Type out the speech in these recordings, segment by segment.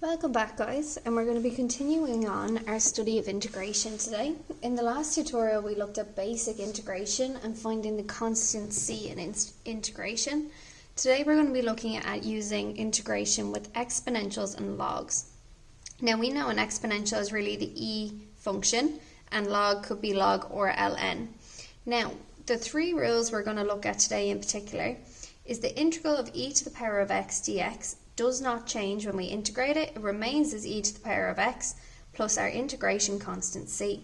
Welcome back, guys, and we're going to be continuing on our study of integration today. In the last tutorial we looked at basic integration and finding the constant C in integration. Today we're going to be looking at using integration with exponentials and logs. Now we know an exponential is really the e function and log could be log or ln. Now the three rules we're going to look at today in particular is the integral of e to the power of x dx does not change when we integrate it. It remains as e to the power of x plus our integration constant c.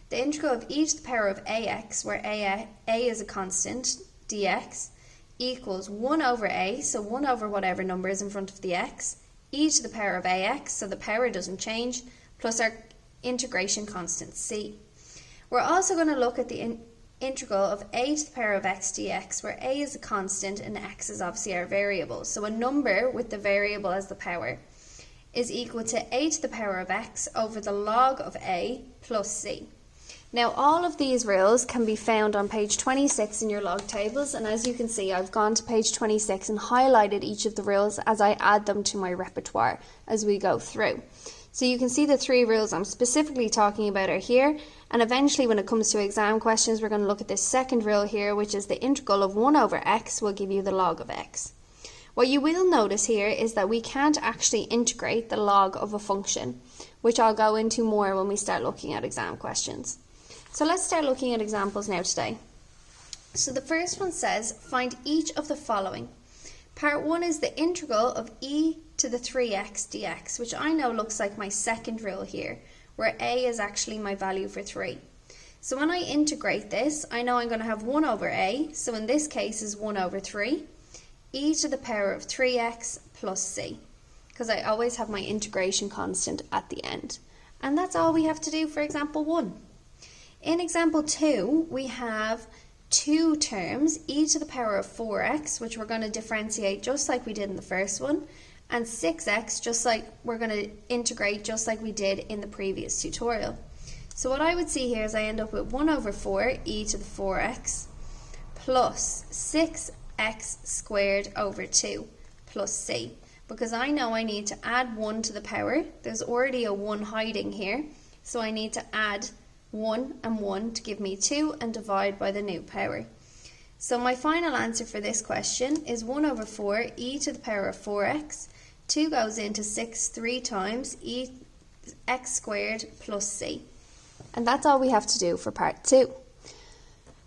The integral of e to the power of ax, where a is a constant, dx, equals 1 over a, so 1 over whatever number is in front of the x, e to the power of ax, so the power doesn't change, plus our integration constant c. We're also going to look at the integral of a to the power of x dx, where a is a constant and x is obviously our variable. So a number with the variable as the power is equal to a to the power of x over the log of a plus c. Now all of these rules can be found on page 26 in your log tables, and as you can see I've gone to page 26 and highlighted each of the rules as I add them to my repertoire as we go through. So you can see the three rules I'm specifically talking about are here, and eventually when it comes to exam questions we're going to look at this second rule here, which is the integral of 1 over x will give you the log of x. What you will notice here is that we can't actually integrate the log of a function, which I'll go into more when we start looking at exam questions. So let's start looking at examples now today. So the first one says, find each of the following. Part 1 is the integral of e to the 3x dx, which I know looks like my second rule here, where a is actually my value for 3. So when I integrate this, I know I'm going to have 1 over a, so in this case is 1 over 3, e to the power of 3x plus c, because I always have my integration constant at the end. And that's all we have to do for example 1. In example 2, we have two terms, e to the power of 4x, which we're going to differentiate just like we did in the first one, and 6x, just like we're going to integrate just like we did in the previous tutorial. So what I would see here is I end up with 1 over 4 e to the 4x plus 6x squared over 2 plus c, because I know I need to add 1 to the power. There's already a 1 hiding here, so I need to add 1 and 1 to give me 2 and divide by the new power. So my final answer for this question is 1 over 4 e to the power of 4x. 2 goes into 6 3 times, x squared plus c. And that's all we have to do for part 2.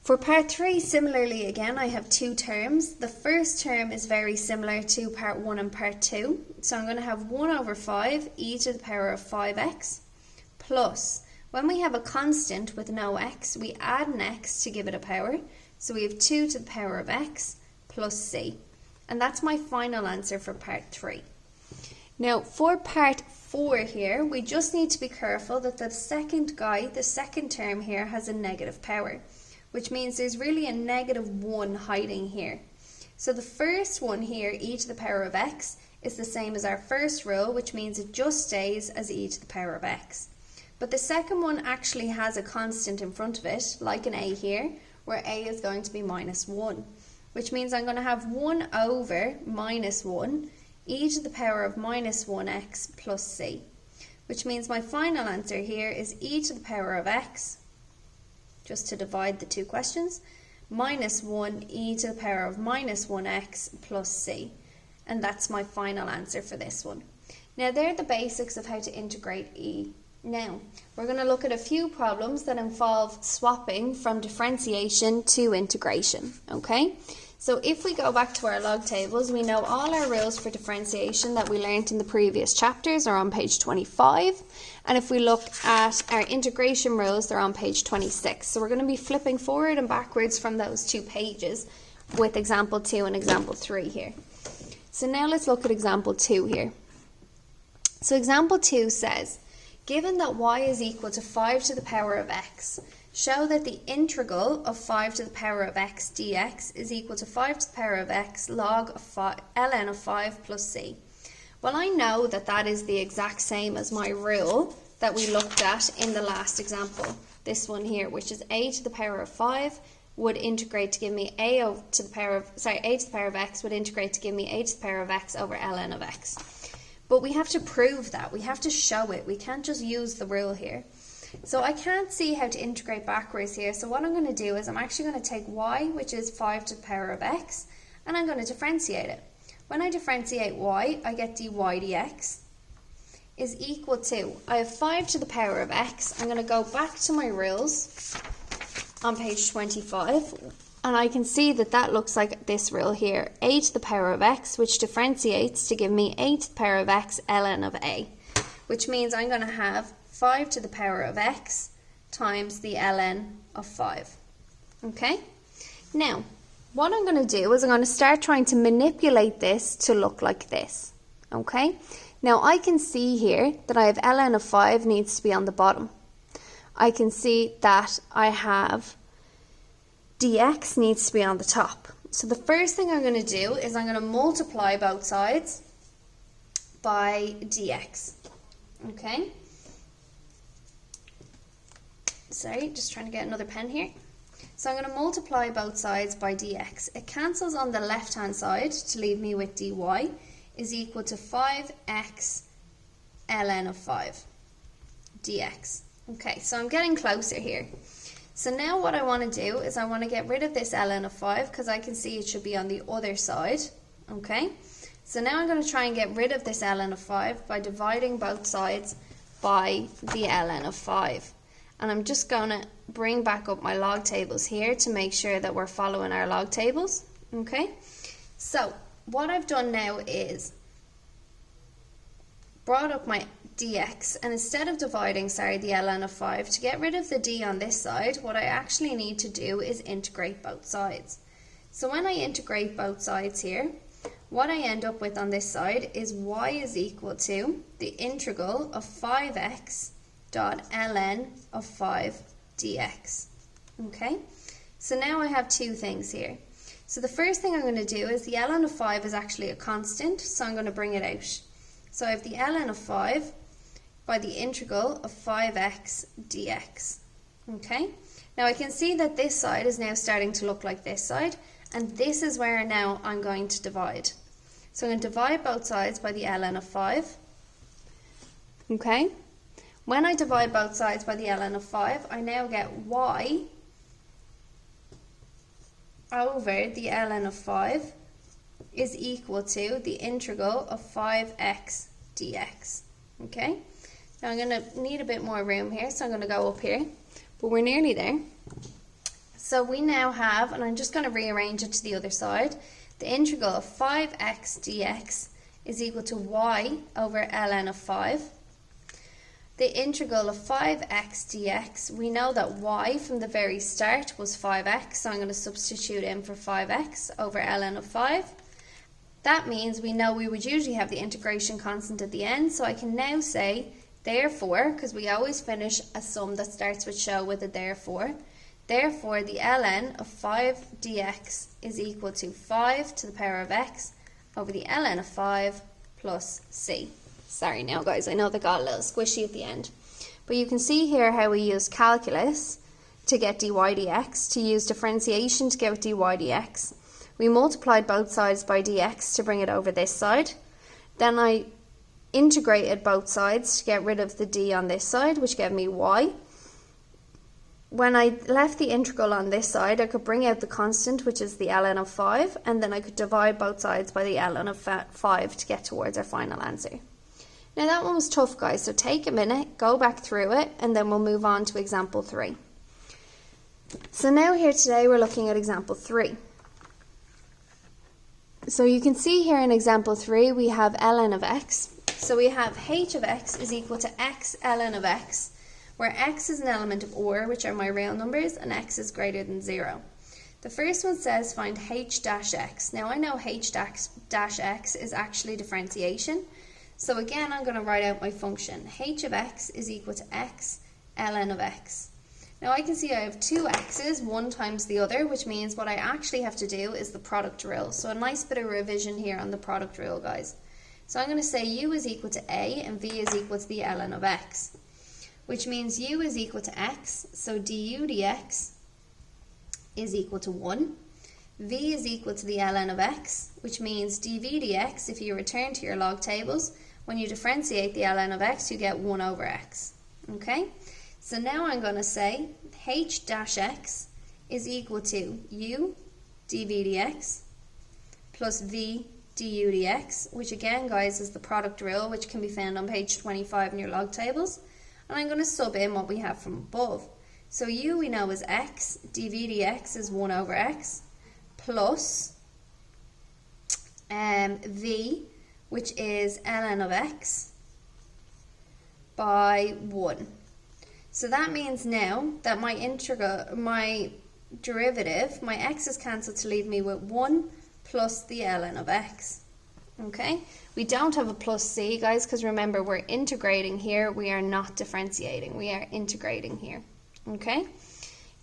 For part 3, similarly again, I have two terms. The first term is very similar to part 1 and part 2. So I'm going to have 1 over 5 e to the power of 5x plus, when we have a constant with no x, we add an x to give it a power. So we have 2 to the power of x plus c. And that's my final answer for part 3. Now for part 4 here, we just need to be careful that the second term here has a negative power, which means there's really a negative 1 hiding here. So the first one here, e to the power of x, is the same as our first rule, which means it just stays as e to the power of x. But the second one actually has a constant in front of it, like an a here, where a is going to be minus 1, which means I'm going to have 1 over minus 1 e to the power of minus 1x plus c, which means my final answer here is e to the power of x, just to divide the two questions, minus 1 e to the power of minus 1x plus c. And that's my final answer for this one. Now they're the basics of how to integrate e. Now, we're going to look at a few problems that involve swapping from differentiation to integration, okay? So if we go back to our log tables, we know all our rules for differentiation that we learned in the previous chapters are on page 25. And if we look at our integration rules, they're on page 26. So we're going to be flipping forward and backwards from those two pages with example 2 and example 3 here. So now let's look at example 2 here. So example 2 says, given that y is equal to 5 to the power of x, show that the integral of 5 to the power of x dx is equal to 5 to the power of x log of ln of 5 plus c. Well, I know that that is the exact same as my rule that we looked at in the last example. This one here, which is a to the power of 5 would integrate to give me a to the power of x would integrate to give me a to the power of x over ln of x. But we have to prove that. We have to show it. We can't just use the rule here. So I can't see how to integrate backwards here. So what I'm going to do is I'm actually going to take y, which is 5 to the power of x, and I'm going to differentiate it. When I differentiate y, I get dy dx is equal to, I have 5 to the power of x. I'm going to go back to my rules on page 25, and I can see that that looks like this rule here, a to the power of x, which differentiates to give me a to the power of x ln of a, which means I'm going to have 5 to the power of x times the ln of 5. Okay? Now, what I'm going to do is I'm going to start trying to manipulate this to look like this. Okay? Now, I can see here that I have ln of 5 needs to be on the bottom. I can see that I have dx needs to be on the top. So the first thing I'm going to do is I'm going to multiply both sides by dx. Okay? Sorry, just trying to get another pen here. So I'm going to multiply both sides by dx. It cancels on the left hand side to leave me with dy is equal to 5x ln of 5 dx. Okay, so I'm getting closer here. So now what I want to do is I want to get rid of this ln of 5 because I can see it should be on the other side. Okay, so now I'm going to try and get rid of this ln of 5 by dividing both sides by the ln of 5. And I'm just going to bring back up my log tables here to make sure that we're following our log tables. Okay, so what I've done now is brought up my dx, and instead of dividing, the ln of 5, to get rid of the d on this side, what I actually need to do is integrate both sides. So when I integrate both sides here, what I end up with on this side is y is equal to the integral of 5x dot ln of 5 dx. Okay, so now I have two things here. So the first thing I'm going to do is the ln of 5 is actually a constant, so I'm going to bring it out. So I have the ln of 5 by the integral of 5x dx. Okay, now I can see that this side is now starting to look like this side, and this is where now I'm going to divide. So I'm going to divide both sides by the ln of 5. Okay, when I divide both sides by the ln of 5, I now get y over the ln of 5 is equal to the integral of 5x dx. Okay, now I'm going to need a bit more room here, so I'm going to go up here, but we're nearly there. So we now have, and I'm just going to rearrange it to the other side, the integral of 5x dx is equal to y over ln of 5. The integral of 5x dx, we know that y from the very start was 5x, so I'm going to substitute in for 5x over ln of 5. That means we know we would usually have the integration constant at the end, so I can now say, therefore, because we always finish a sum that starts with show with a therefore the ln of 5 dx is equal to 5 to the power of x over the ln of 5 plus c. Sorry now guys, I know they got a little squishy at the end. But you can see here how we use calculus to get dy dx, to use differentiation to get dy dx. We multiplied both sides by dx to bring it over this side. Then I integrated both sides to get rid of the d on this side, which gave me y. When I left the integral on this side, I could bring out the constant, which is the ln of 5, and then I could divide both sides by the ln of 5 to get towards our final answer. Now that one was tough guys, so take a minute, go back through it, and then we'll move on to example 3. So now here today we're looking at example 3. So you can see here in example 3 we have ln of x. So we have h of x is equal to x ln of x, where x is an element of or, which are my real numbers, and x is greater than 0. The first one says find h dash x. Now I know h dash x is actually differentiation. So again, I'm going to write out my function. H of x is equal to x ln of x. Now I can see I have two x's, one times the other, which means what I actually have to do is the product rule. So a nice bit of revision here on the product rule, guys. So I'm going to say u is equal to a and v is equal to the ln of x, which means u is equal to x, so du dx is equal to 1. V is equal to the ln of x, which means dv dx, if you return to your log tables, When you differentiate the ln of x, you get 1 over x. Okay? So now I'm going to say h dash x is equal to u dv dx plus v du dx, which again, guys, is the product rule, which can be found on page 25 in your log tables. And I'm going to sub in what we have from above. So u we know is x, dv dx is 1 over x, plus v, which is ln of x, by 1. So that means now that my derivative, my x is cancelled to leave me with 1 plus the ln of x. Okay, we don't have a plus c, guys, because remember, we're integrating here. We are not differentiating. We are integrating here. Okay,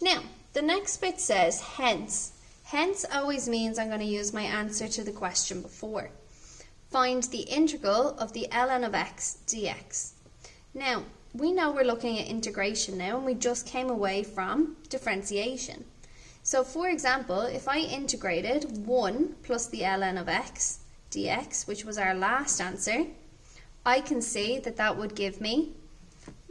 now the next bit says hence. Hence always means I'm going to use my answer to the question before. Find the integral of the ln of x dx. Now, we know we're looking at integration now, and we just came away from differentiation. So, for example, if I integrated 1 plus the ln of x dx, which was our last answer, I can see that that would give me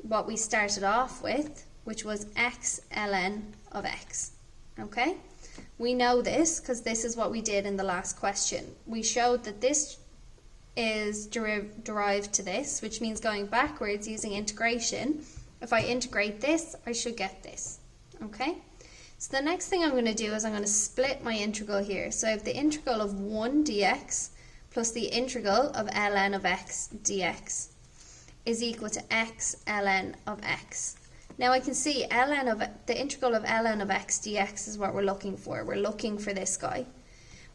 what we started off with, which was x ln of x. Okay? We know this because this is what we did in the last question. We showed that this is derived to this, which means going backwards using integration. If I integrate this, I should get this. Okay? So the next thing I'm going to do is I'm going to split my integral here. So I have the integral of 1 dx plus the integral of ln of x dx is equal to x ln of x. Now I can see the integral of ln of x dx is what we're looking for. We're looking for this guy.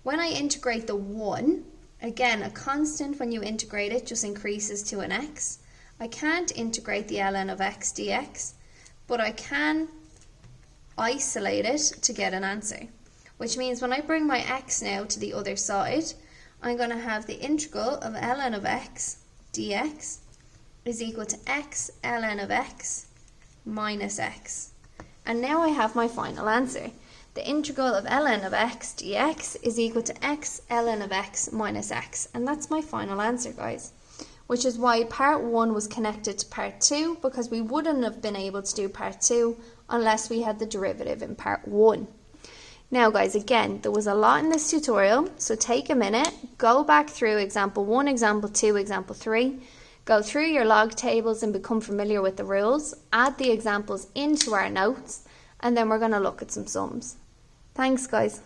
When I integrate the 1, again, a constant when you integrate it just increases to an x. I can't integrate the ln of x dx, but I can isolate it to get an answer. Which means when I bring my x now to the other side, I'm going to have the integral of ln of x dx is equal to x ln of x minus x. And now I have my final answer. The integral of ln of x dx is equal to x ln of x minus x. And that's my final answer, guys. Which is why part 1 was connected to part 2, because we wouldn't have been able to do part 2 unless we had the derivative in part 1. Now, guys, again, there was a lot in this tutorial, so take a minute, go back through example 1, example 2, example 3, go through your log tables and become familiar with the rules, add the examples into our notes, and then we're going to look at some sums. Thanks, guys.